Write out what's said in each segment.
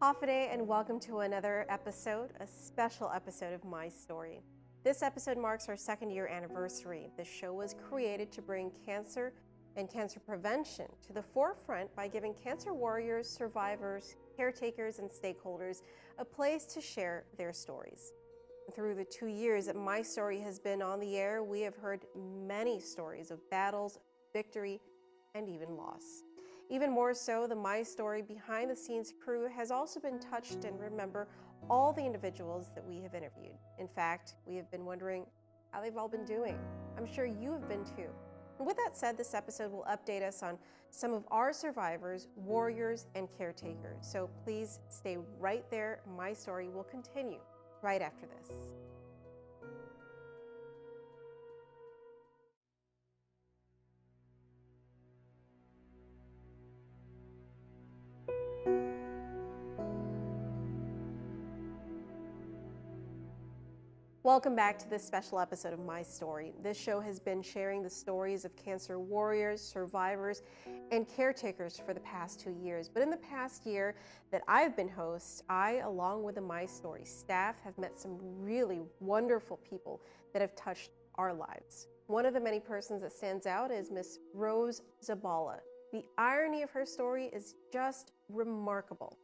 Hafide, and welcome to another episode, a special episode of My Story. This episode marks our second-year anniversary. The show was created to bring cancer and cancer prevention to the forefront by giving cancer warriors, survivors, caretakers, and stakeholders a place to share their stories. Through the 2 years that My Story has been on the air, we have heard many stories of battles, victory, and even loss. Even more so, the My Story behind-the-scenes crew has also been touched and remember all the individuals that we have interviewed. In fact, we have been wondering how they've all been doing. I'm sure you have been too. And with that said, this episode will update us on some of our survivors, warriors, and caretakers. So please stay right there. My Story will continue right after this. Welcome back to this special episode of My Story. This show has been sharing the stories of cancer warriors, survivors, and caretakers for the past 2 years. But in the past year that I've been host, I, along with the My Story staff, have met some really wonderful people that have touched our lives. One of the many persons that stands out is Miss Rose Zabala. The irony of her story is just remarkable.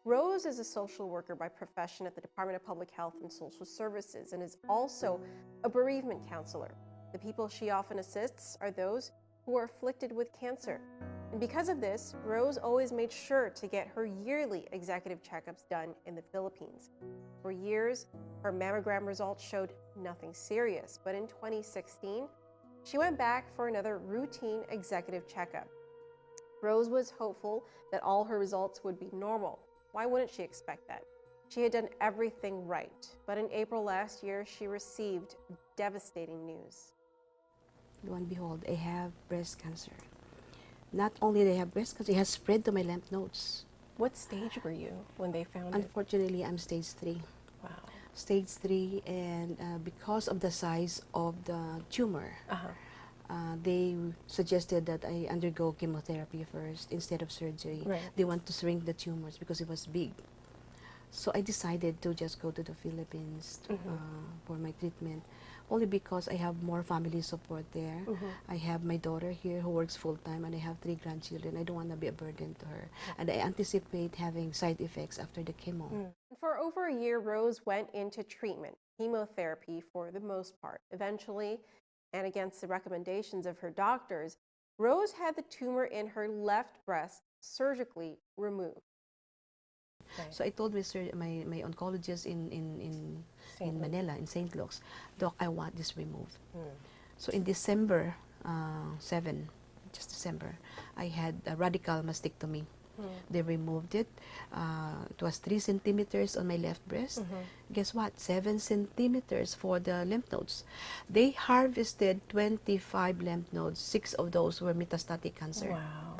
Rose is a social worker by profession at the Department of Public Health and Social Services and is also a bereavement counselor. The people she often assists are those who are afflicted with cancer. And because of this, Rose always made sure to get her yearly executive checkups done in the Philippines. For years, her mammogram results showed nothing serious, but in 2016, she went back for another routine executive checkup. Rose was hopeful that all her results would be normal. Why wouldn't she expect that? She had done everything right, but in April last year, she received devastating news. Lo and behold, I have breast cancer. Not only did I have breast cancer, it has spread to my lymph nodes. What stage were you when they found it? Unfortunately, I'm stage 3. Wow. Stage 3, and because of the size of the tumor, they suggested that I undergo chemotherapy first instead of surgery. Right. They want to shrink the tumors because it was big. So I decided to just go to the Philippines for my treatment, only because I have more family support there. I have my daughter here who works full-time, and I have 3 grandchildren. I don't want to be a burden to her. And I anticipate having side effects after the chemo. For over a year, Rose went into treatment, chemotherapy for the most part. Eventually, and against the recommendations of her doctors, Rose had the tumor in her left breast surgically removed. Right. So I told my oncologist in Manila, in St. Luke's, Doc, I want this removed. So in December 7, just December, I had a radical mastectomy. They removed it. It was 3 centimeters on my left breast. Guess what? 7 centimeters for the lymph nodes. They harvested 25 lymph nodes. 6 of those were metastatic cancer. Wow.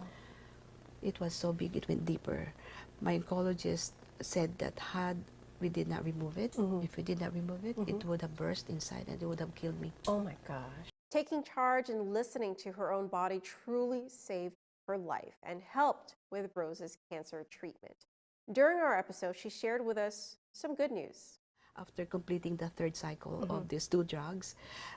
It was so big, it went deeper. My oncologist said that had we did not remove it, if we did not remove it, it would have burst inside and it would have killed me. Oh my gosh. Taking charge and listening to her own body truly saved her life and helped with Rose's cancer treatment. During our episode, she shared with us some good news. After completing the 3rd cycle of these 2 drugs,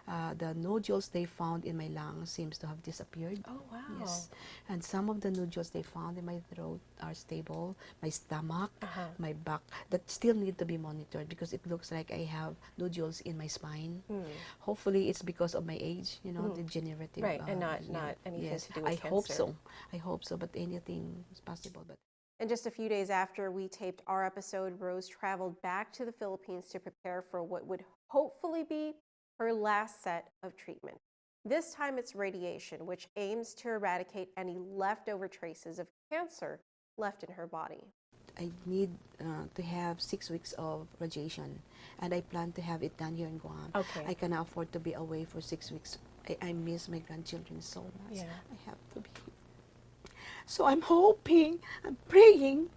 the nodules they found in my lungs seems to have disappeared. Oh, wow. Yes. And some of the nodules they found in my throat are stable. My stomach, my back, that still need to be monitored because it looks like I have nodules in my spine. Hopefully, it's because of my age, you know, degenerative. Right, and not anything to do with cancer. I hope so. I hope so, but anything is possible. But And just a few days after we taped our episode, Rose traveled back to the Philippines to prepare for what would hopefully be her last set of treatment. This time it's radiation, which aims to eradicate any leftover traces of cancer left in her body. I need to have 6 weeks of radiation, and I plan to have it done here in Guam. Okay. I cannot afford to be away for 6 weeks. I miss my grandchildren so much. Yeah. I have to be. So I'm hoping, I'm praying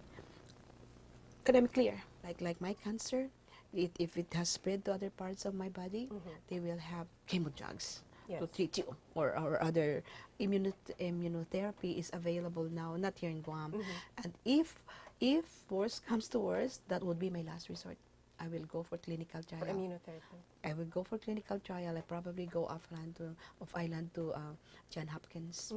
that I'm clear. Like my cancer, if it has spread to other parts of my body, they will have chemo drugs to treat you, or other immunotherapy is available now, not here in Guam. And if If worst comes to worst, that would be my last resort. I will go for clinical trial. For immunotherapy. I will go for clinical trial. I probably go off island to John Hopkins.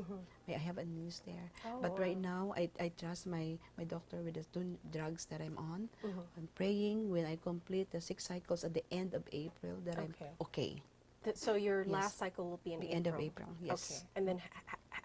May I have a news there. Oh, But wow. right now, I trust my doctor with the two drugs that I'm on. I'm praying when I complete the 6 cycles at the end of April that I'm okay. So your Yes. last cycle will be in The April. end of April, yes. Okay. And then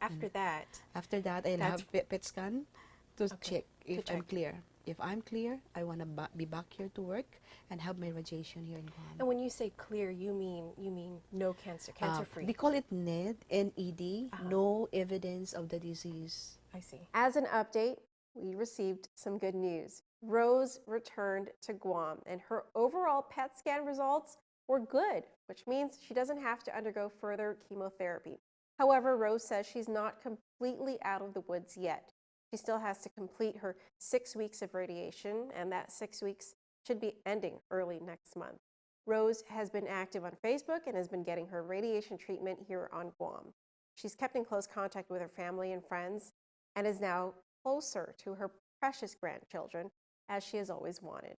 after that, After that, I'll That's- have PET scan to Okay, check if to I'm check. clear. If I'm clear, I want to be back here to work and have my radiation here in Guam. and when you say clear, you mean no cancer, cancer-free. They call it NED, N-E-D, no evidence of the disease. I see. As an update, we received some good news. Rose returned to Guam, and her overall PET scan results were good, which means she doesn't have to undergo further chemotherapy. However, Rose says she's not completely out of the woods yet. She still has to complete her 6 weeks of radiation, and that 6 weeks should be ending early next month. Rose has been active on Facebook and has been getting her radiation treatment here on Guam. She's kept in close contact with her family and friends and is now closer to her precious grandchildren, as she has always wanted.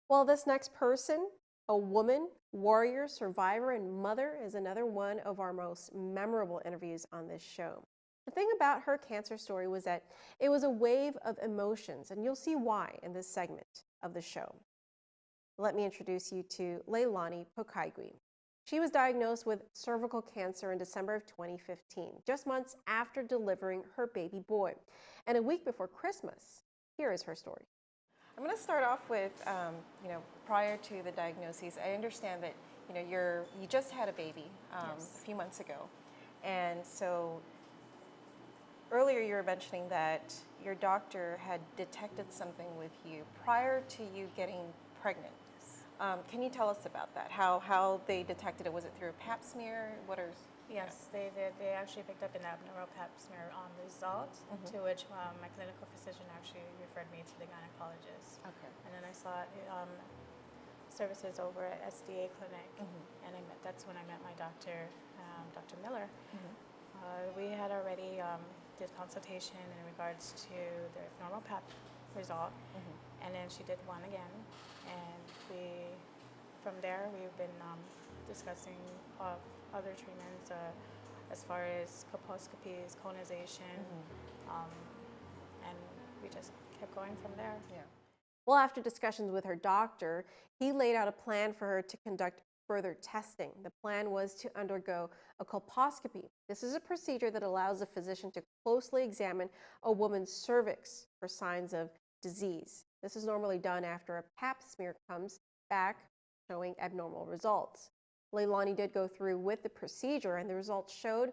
Well, this next person, a woman, warrior, survivor, and mother, is another one of our most memorable interviews on this show. The thing about her cancer story was that it was a wave of emotions, and you'll see why in this segment of the show. Let me introduce you to Leilani Pokaigui. She was diagnosed with cervical cancer in December of 2015, just months after delivering her baby boy. And a week before Christmas, here is her story. I'm going to start off with, prior to the diagnosis, I understand that, you just had a baby a few months ago. And so earlier you were mentioning that your doctor had detected something with you prior to you getting pregnant. Can you tell us about that? How they detected it? Was it through a pap smear? Yes, they did. They actually picked up an abnormal pap smear result, to which my clinical physician actually referred me to the gynecologist. Okay. And then I sought services over at SDA clinic, and that's when I met my doctor, Dr. Miller. We had already did consultation in regards to the normal pap result, and then she did one again, and from there we've been discussing other treatments as far as colposcopies, colonization, and we just kept going from there. Yeah. Well, after discussions with her doctor, he laid out a plan for her to conduct further testing. The plan was to undergo a colposcopy. This is a procedure that allows a physician to closely examine a woman's cervix for signs of disease. This is normally done after a pap smear comes back showing abnormal results. Leilani did go through with the procedure, and the results showed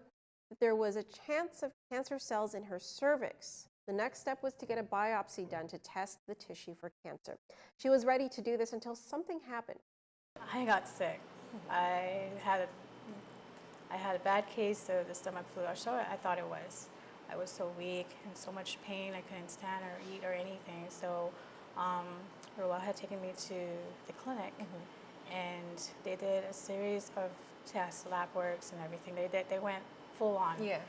that there was a chance of cancer cells in her cervix. The next step was to get a biopsy done to test the tissue for cancer. She was ready to do this until something happened. I got sick. I had a bad case of the stomach flu. I thought it was. I was so weak and so much pain. I couldn't stand or eat or anything. So Roel had taken me to the clinic, and they did a series of tests, lab works and everything. They went full on. Yeah,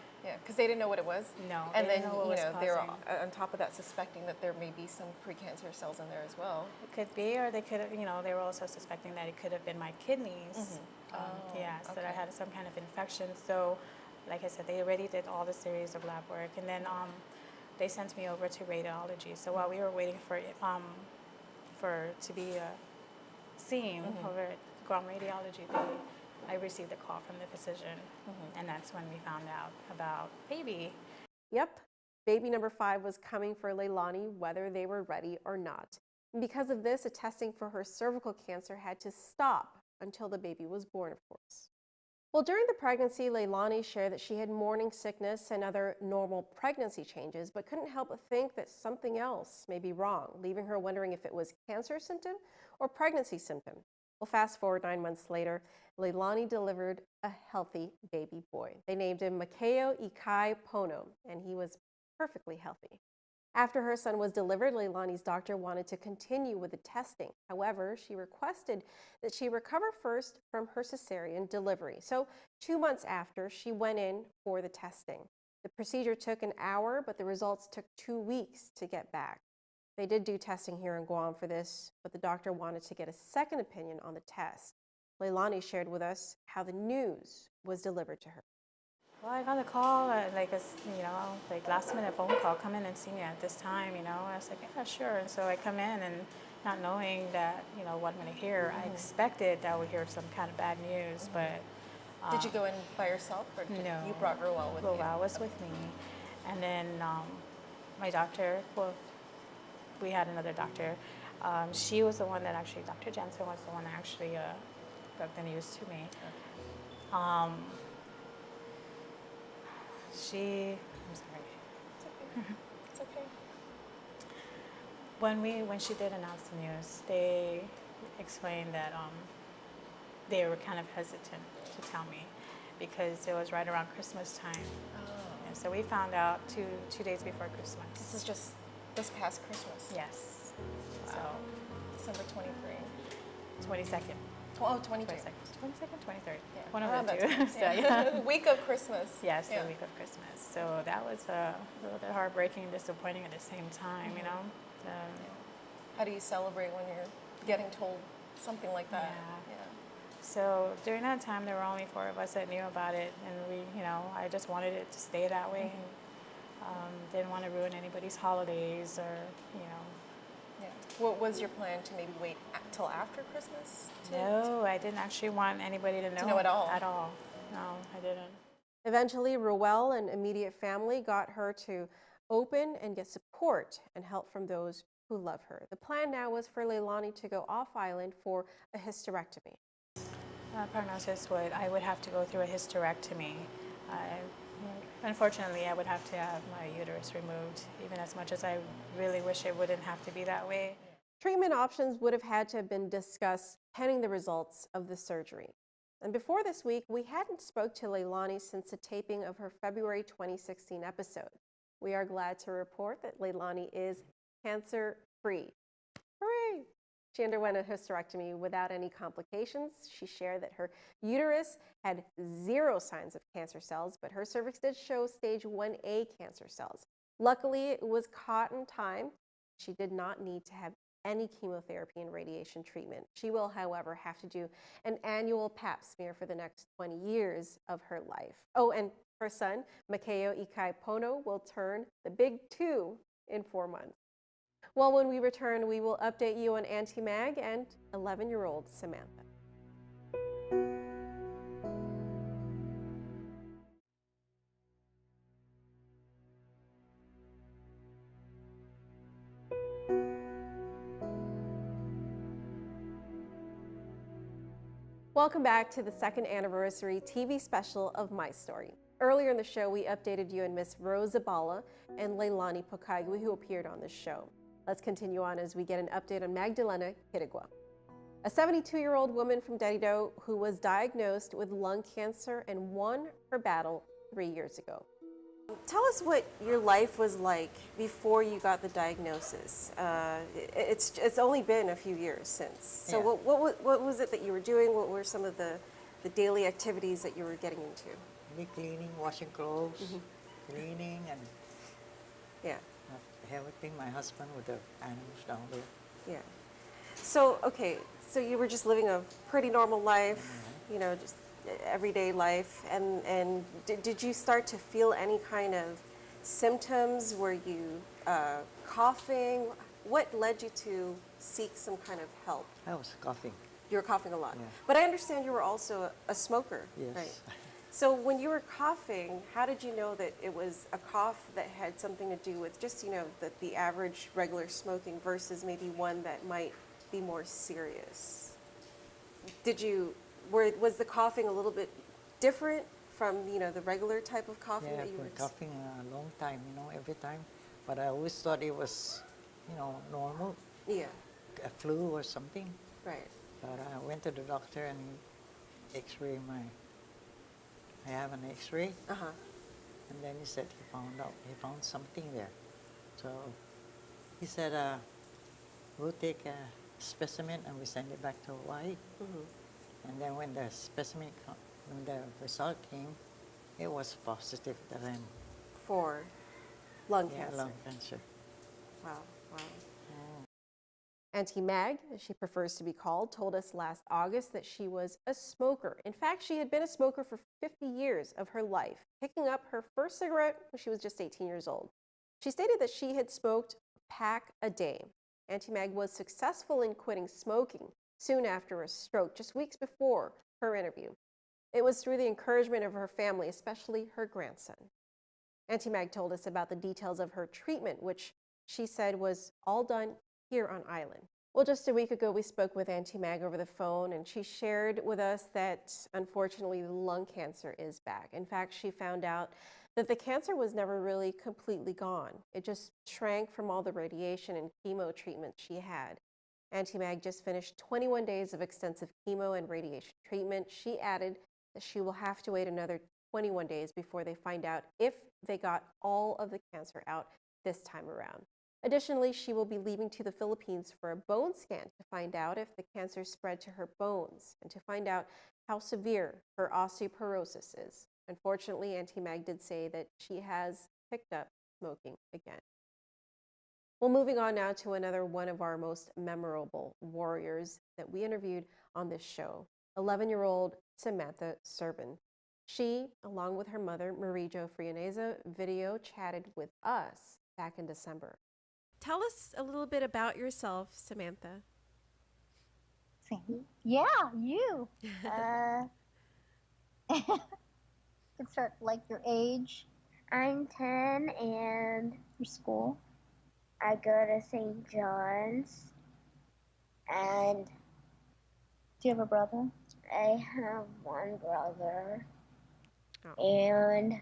because they didn't know what it was. No, and they then didn't know what was they're causing. on top of that suspecting that there may be some precancer cells in there as well. It could be, or they could have, they were also suspecting that it could have been my kidneys. That I had some kind of infection. So, like I said, they already did all the series of lab work, and then they sent me over to radiology. So while we were waiting for to be seen over at Guam Radiology, I received a call from the physician, and that's when we found out about baby. Yep, baby number 5 was coming for Leilani, whether they were ready or not. And because of this, the testing for her cervical cancer had to stop until the baby was born, of course. Well, during the pregnancy, Leilani shared that she had morning sickness and other normal pregnancy changes, but couldn't help but think that something else may be wrong, leaving her wondering if it was cancer symptom or pregnancy symptom. Well, fast forward 9 months later, Leilani delivered a healthy baby boy. They named him Makeo Ikai Pono, and he was perfectly healthy. After her son was delivered, Leilani's doctor wanted to continue with the testing. However, she requested that she recover first from her cesarean delivery. So 2 months after, she went in for the testing. The procedure took an hour, but the results took 2 weeks to get back. They did do testing here in Guam for this, but the doctor wanted to get a second opinion on the test. Leilani shared with us how the news was delivered to her. Well, I got a call, like last minute phone call, come in and see me at this time, I was like, yeah, sure. And so I come in and not knowing that, what I'm going to hear, I expected that I would hear some kind of bad news, but... Did you go in by yourself, or no, you brought Roel with you? Roel was with me. And then my doctor, well, we had another doctor. She was the one that actually, Dr. Jensen was the one that actually got the news to me. Okay. I'm sorry. It's okay. It's okay. When she did announce the news, they explained that they were kind of hesitant to tell me because it was right around Christmas time. Oh. And so we found out two days before Christmas. This is just this past Christmas? Yes. Wow. So December 23rd. 22nd. Oh, 22nd. 22nd, 23rd. Yeah. One of the two. So, yeah. Week of Christmas. Yes, yeah. The week of Christmas. So that was a little bit heartbreaking and disappointing at the same time, How do you celebrate when you're getting told something like that? Yeah. So during that time, there were only 4 of us that knew about it, and I just wanted it to stay that way. Didn't want to ruin anybody's holidays or. Yeah. What was your plan, to maybe wait till after Christmas? No, I didn't actually want anybody to know. To know at all? At all. No, I didn't. Eventually, Roel and immediate family got her to open and get support and help from those who love her. The plan now was for Leilani to go off island for a hysterectomy. Prognosis I would have to go through a hysterectomy. Unfortunately, I would have to have my uterus removed, even as much as I really wish it wouldn't have to be that way. Treatment options would have had to have been discussed pending the results of the surgery. And before this week, we hadn't spoke to Leilani since the taping of her February 2016 episode. We are glad to report that Leilani is cancer-free. Hooray! She underwent a hysterectomy without any complications. She shared that her uterus had 0 signs of cancer cells, but her cervix did show stage 1A cancer cells. Luckily, it was caught in time. She did not need to have any chemotherapy and radiation treatment. She will, however, have to do an annual pap smear for the next 20 years of her life. Oh, and her son, Makeo Ikai Pono, will turn the big 2 in 4 months. Well, when we return, we will update you on Auntie Mag and 11-year-old Samantha. Welcome back to the 2nd anniversary TV special of My Story. Earlier in the show, we updated you on Miss Rose Zabala and Leilani Pokaigui, who appeared on the show. Let's continue on as we get an update on Magdalena Hirigua, a 72-year-old woman from Derido who was diagnosed with lung cancer and won her battle 3 years ago. Tell us what your life was like before you got the diagnosis. It's only been a few years since. So yeah. What was it that you were doing? What were some of the daily activities that you were getting into? Cleaning, washing clothes, cleaning, and helping my husband with the animals down there. Yeah. So, okay, so you were just living a pretty normal life, just everyday life, and did you start to feel any kind of symptoms? Were you coughing? What led you to seek some kind of help? I was coughing. You were coughing a lot. Yeah. But I understand you were also a smoker, yes. Right? So when you were coughing, how did you know that it was a cough that had something to do with just, the average regular smoking versus maybe one that might be more serious? Was the coughing a little bit different from, the regular type of coughing that you were? Yeah, I've been coughing a long time, every time. But I always thought it was, normal. Yeah. A flu or something. Right. But I went to the doctor and x-ray I have an x-ray. Uh-huh. And then he said he found something there. So he said, we'll take a specimen and we send it back to Hawaii. Mm-hmm. And then when the result came, it was positive that I'm for lung Yeah, cancer. lung cancer. Wow, wow. Oh. Auntie Mag, as she prefers to be called, told us last August that she was a smoker. In fact, she had been a smoker for 50 years of her life, picking up her first cigarette when she was just 18 years old. She stated that she had smoked a pack a day. Auntie Mag was successful in quitting smoking soon after a stroke, just weeks before her interview. It was through the encouragement of her family, especially her grandson. Auntie Mag told us about the details of her treatment, which she said was all done here on island. Well, just a week ago, we spoke with Auntie Mag over the phone, and she shared with us that unfortunately lung cancer is back. In fact, she found out that the cancer was never really completely gone. It just shrank from all the radiation and chemo treatment she had. Auntie Mag just finished 21 days of extensive chemo and radiation treatment. She added that she will have to wait another 21 days before they find out if they got all of the cancer out this time around. Additionally, she will be leaving to the Philippines for a bone scan to find out if the cancer spread to her bones and to find out how severe her osteoporosis is. Unfortunately, Auntie Mag did say that she has picked up smoking again. Well, moving on now to another one of our most memorable warriors that we interviewed on this show, 11-year-old Samantha Serban. She, along with her mother, Marijo Frianeza, video chatted with us back in December. Tell us a little bit about yourself, Samantha. Yeah, you. Could start like your age. I'm 10 and Your school. I go to St. John's and Do you have a brother? I have one brother Oh. and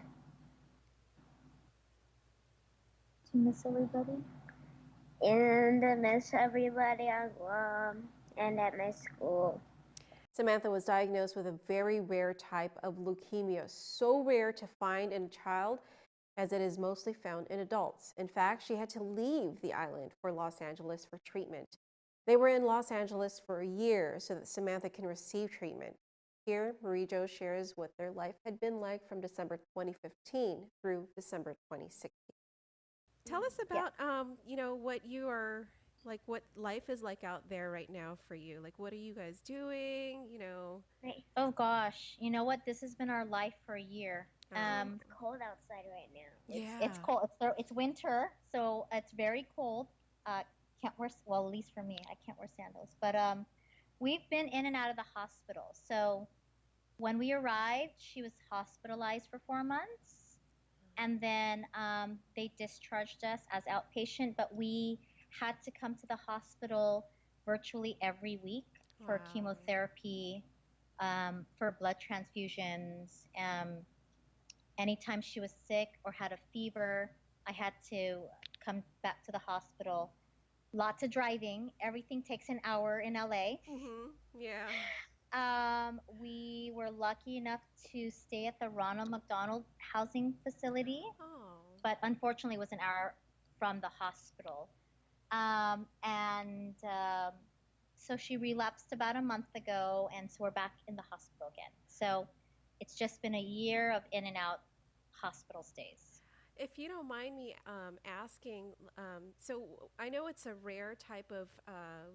Do you miss everybody? I miss everybody at Guam and at my school. Samantha was diagnosed with a very rare type of leukemia, so rare to find in a child as it is mostly found in adults. In fact, she had to leave the island for Los Angeles for treatment. They were in Los Angeles for a year so that Samantha can receive treatment. Here, Marijo shares what their life had been like from December 2015 through December 2016. Tell us about, what you are, like what life is like out there right now for you. Like, what are you guys doing, Oh gosh, you know what? This has been our life for a year. It's cold outside right now. It's cold. It's winter, so it's very cold. Can't wear, well, at least for me, I can't wear sandals. But we've been in and out of the hospital. So when we arrived, she was hospitalized for 4 months, and then they discharged us as outpatient. But we had to come to the hospital virtually every week for Wow. chemotherapy, for blood transfusions. Anytime she was sick or had a fever, I had to come back to the hospital. Lots of driving. Everything takes an hour in LA. Yeah. We were lucky enough to stay at the Ronald McDonald Housing Facility, Oh. but unfortunately it was an hour from the hospital. So she relapsed about a month ago, and so we're back in the hospital again. So it's just been a year of in and out hospital stays. If you don't mind me asking, so I know it's a rare type of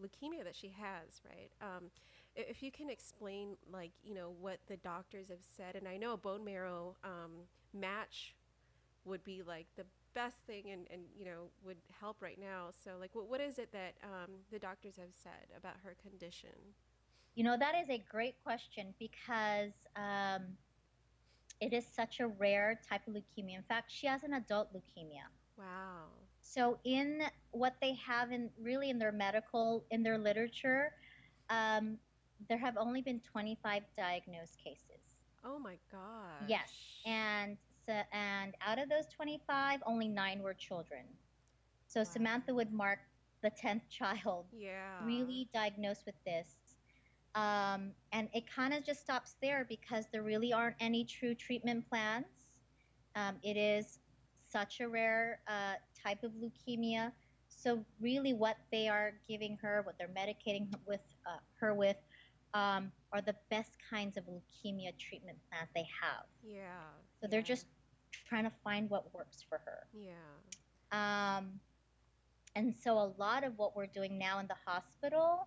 leukemia that she has, right? If you can explain, like, what the doctors have said, and I know a bone marrow match would be like the best thing and would help right now. So, like, what is it that the doctors have said about her condition? That is a great question because it is such a rare type of leukemia. In fact, she has an adult leukemia. Wow. So in what they have in their literature, there have only been 25 diagnosed cases. Oh my gosh. Yes, and out of those 25, only 9 were children. So Samantha would mark the 10th child really diagnosed with this. And it kind of just stops there because there really aren't any true treatment plans. It is such a rare type of leukemia. So really what they are giving her, what they're medicating her with, are the best kinds of leukemia treatment plans they have. Yeah. So they're just trying to find what works for her. Yeah. And so a lot of what we're doing now in the hospital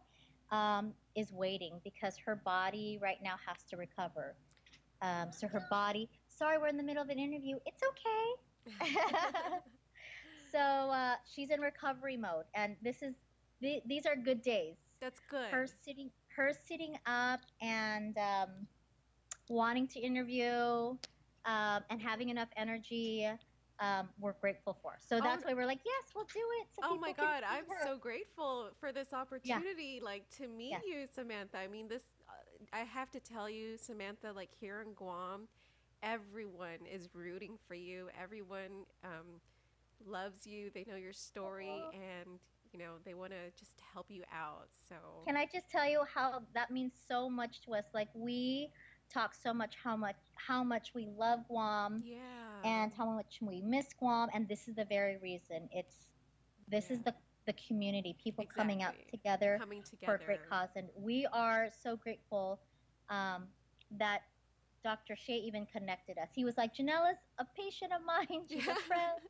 is waiting because her body right now has to recover. So her body, sorry, we're in the middle of an interview. It's okay. So she's in recovery mode, and these are good days. That's good. Her sitting up and wanting to interview and having enough energy. We're grateful for. So that's why we're like, yes, we'll do it. So oh my people can God, see I'm her. so grateful for this opportunity, like to meet you, Samantha. I mean, this, I have to tell you, Samantha, like here in Guam, everyone is rooting for you. Everyone loves you. They know your story, and you know they want to just help you out. So can I just tell you how that means so much to us? Like we talk so much how much we love Guam, and how much we miss Guam, and this is the very reason. This is the community, people coming out together for a great cause, and we are so grateful that Dr. Shea even connected us. He was like, Janella's a patient of mine. She's a friend.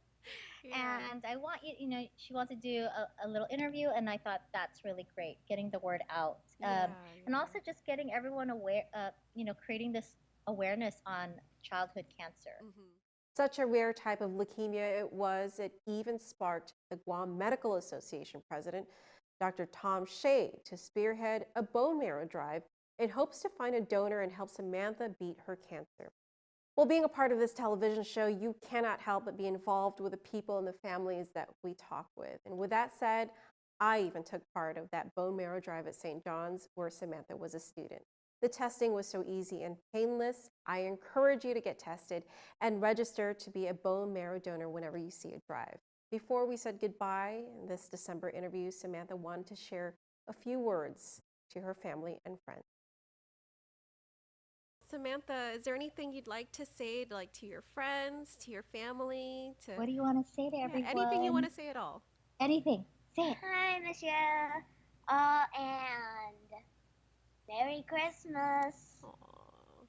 And I want you, she wants to do a little interview. And I thought that's really great, getting the word out. And also just getting everyone aware, creating this awareness on childhood cancer. Such a rare type of leukemia it was, it even sparked the Guam Medical Association president, Dr. Tom Shea, to spearhead a bone marrow drive in hopes to find a donor and help Samantha beat her cancer. Well, being a part of this television show, you cannot help but be involved with the people and the families that we talk with. And with that said, I even took part of that bone marrow drive at St. John's where Samantha was a student. The testing was so easy and painless. I encourage you to get tested and register to be a bone marrow donor whenever you see a drive. Before we said goodbye in this December interview, Samantha wanted to share a few words to her family and friends. Samantha, is there anything you'd like to say, like to your friends, to your family? What do you want to say to everyone? Anything you want to say at all. Anything. Say it. Hi, Michelle. And Merry Christmas. Aww.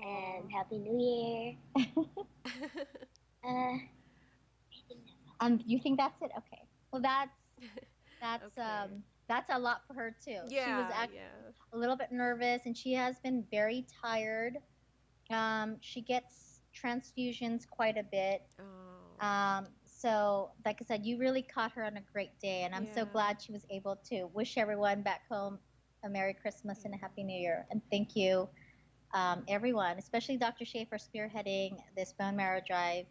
And Happy New Year. You think that's it? Okay. Well, that's a lot for her too. Yeah, she was actually a little bit nervous, and she has been very tired. She gets transfusions quite a bit. So, like I said, you really caught her on a great day, and I'm so glad she was able to wish everyone back home a Merry Christmas and a Happy New Year. And thank you, everyone, especially Dr. Shea for spearheading this bone marrow drive,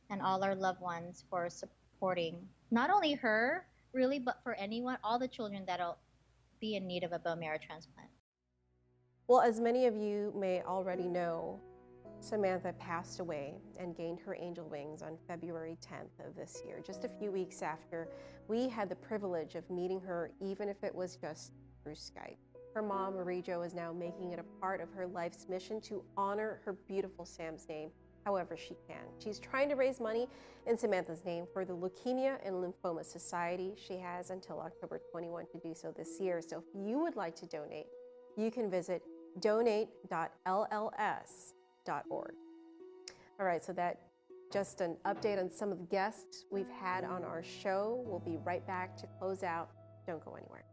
and all our loved ones for supporting not only her, really, but for anyone, all the children that'll be in need of a bone marrow transplant. Well, as many of you may already know, Samantha passed away and gained her angel wings on February 10th of this year, just a few weeks after we had the privilege of meeting her, even if it was just through Skype. Her mom, Marie Jo, is now making it a part of her life's mission to honor her beautiful Sam's name however she can. She's trying to raise money in Samantha's name for the Leukemia and Lymphoma Society. She has until October 21 to do so this year. So if you would like to donate, you can visit donate.lls.org. All right, so that just an update on some of the guests we've had on our show. We'll be right back to close out. Don't go anywhere.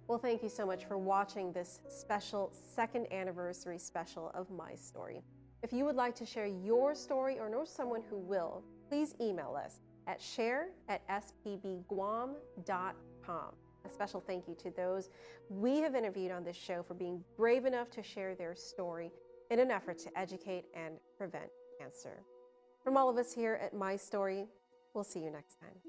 Well, thank you so much for watching this special second anniversary special of My Story. If you would like to share your story or know someone who will, please email us at share@spbguam.com. A special thank you to those we have interviewed on this show for being brave enough to share their story in an effort to educate and prevent cancer. From all of us here at My Story, we'll see you next time.